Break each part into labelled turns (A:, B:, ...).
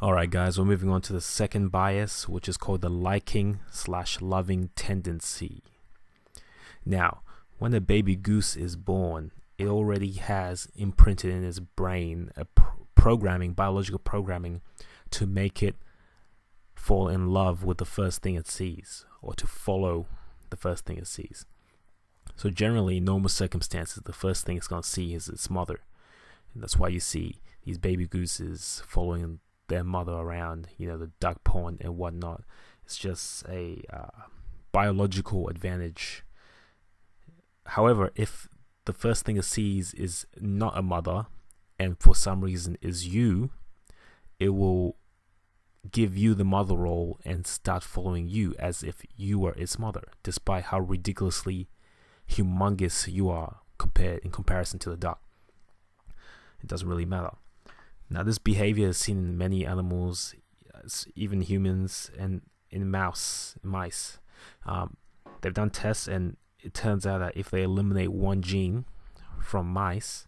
A: Alright guys, we're moving on to the second bias, which is called the liking/loving tendency. Now, when a baby goose is born, it already has imprinted in its brain a biological programming to make it fall in love with the first thing it sees, or to follow the first thing it sees. So generally, in normal circumstances, the first thing it's going to see is its mother. And that's why you see these baby gooses following their mother around, the duck pond and whatnot. It's just a biological advantage. However, if the first thing it sees is not a mother, and for some reason is you, it will give you the mother role and start following you as if you were its mother, despite how ridiculously humongous you are in comparison to the duck. It doesn't really matter. Now, this behavior is seen in many animals, even humans, and in mice. They've done tests, and it turns out that if they eliminate one gene from mice,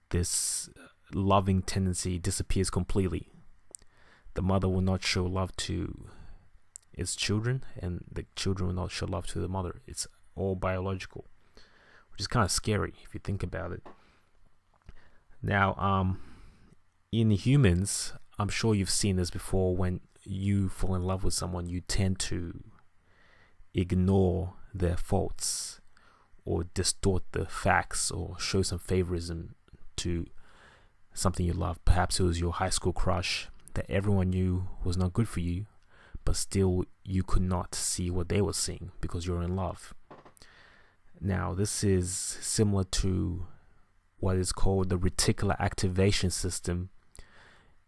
A: this loving tendency disappears completely. The mother will not show love to its children, and the children will not show love to the mother. It's all biological, which is kind of scary if you think about it. Now, in humans, I'm sure you've seen this before. When you fall in love with someone, you tend to ignore their faults or distort the facts or show some favorism to something you love. Perhaps it was your high school crush that everyone knew was not good for you, but still you could not see what they were seeing because you're in love. Now, this is similar to what is called the reticular activation system,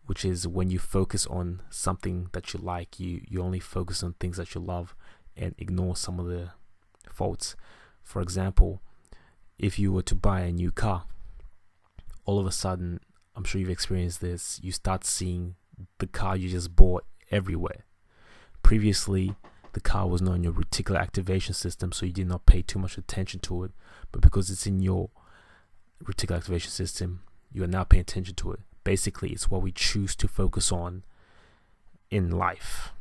A: which is when you focus on something that you like, you only focus on things that you love and ignore some of the faults. For example, if you were to buy a new car, all of a sudden, I'm sure you've experienced this, you start seeing the car you just bought everywhere. Previously, the car was not in your reticular activation system, so you did not pay too much attention to it, but because it's in your reticular activation system, you are now paying attention to it. Basically, it's what we choose to focus on in life.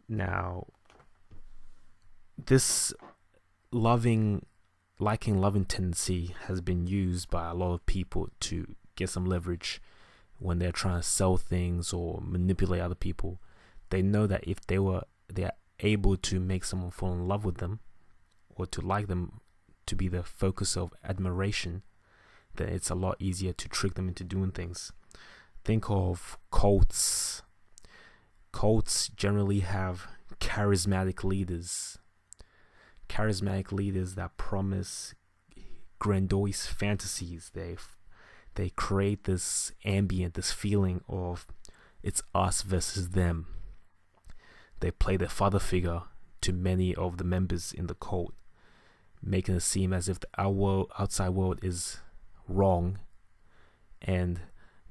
A: Now, this loving tendency has been used by a lot of people to get some leverage when they're trying to sell things or manipulate other people. They know that if they are able to make someone fall in love with them or to like them, to be the focus of admiration, then it's a lot easier to trick them into doing things. Think of cults. Cults generally have charismatic leaders that promise grandiose fantasies. They create this ambient, this feeling of it's us versus them. They play the father figure to many of the members in the cult, making it seem as if the outside world is wrong and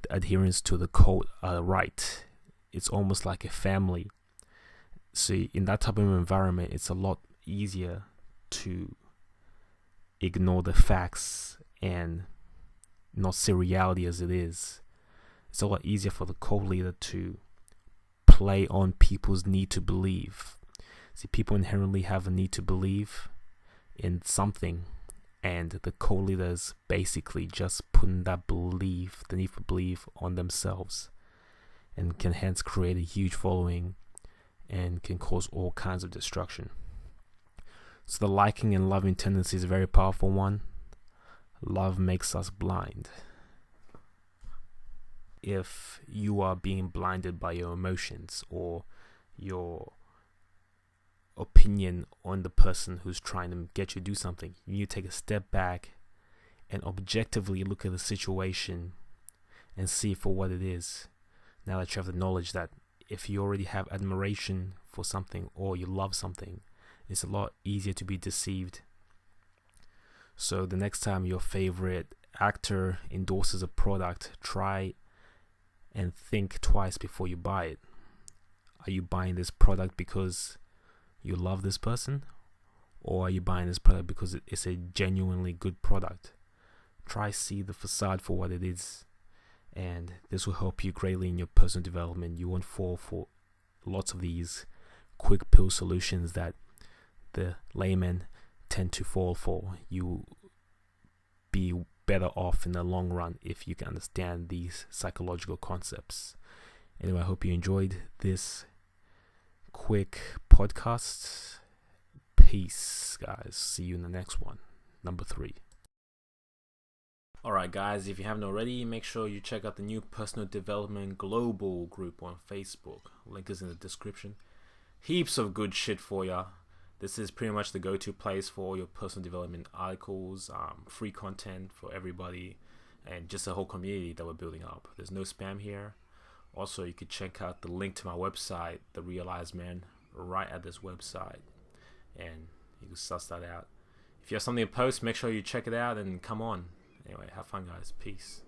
A: the adherents to the cult are right. It's almost like a family. So in that type of environment, it's a lot easier to ignore the facts and not see reality as it is. It's a lot easier for the cult leader to play on people's need to believe. See, people inherently have a need to believe in something, and the cult leaders basically just putting that belief, the need for belief, on themselves, and can hence create a huge following and can cause all kinds of destruction. So the liking and loving tendency is a very powerful one. Love makes us blind. If you are being blinded by your emotions or your opinion on the person who's trying to get you to do something, you need to take a step back and objectively look at the situation and see for what it is. Now that you have the knowledge that if you already have admiration for something or you love something, it's a lot easier to be deceived. So the next time your favorite actor endorses a product, try and think twice before you buy it. Are you buying this product because you love this person, or are you buying this product because it's a genuinely good product? Try see the facade for what it is, and this will help you greatly in your personal development. You won't fall for lots of these quick pill solutions that the laymen tend to fall for. You be better off in the long run if you can understand these psychological concepts. Anyway, I hope you enjoyed this quick podcast. Peace, guys. See you in the next one, number 3. Alright guys, if you haven't already, make sure you check out the new Personal Development Global group on Facebook. Link is in the description. Heaps of good shit for ya. This is pretty much the go-to place for all your personal development articles, free content for everybody, and just a whole community that we're building up. There's no spam here. Also, you could check out the link to my website, TheRealizedMan, right at this website, and you can suss that out. If you have something to post, make sure you check it out and come on. Anyway, have fun, guys. Peace.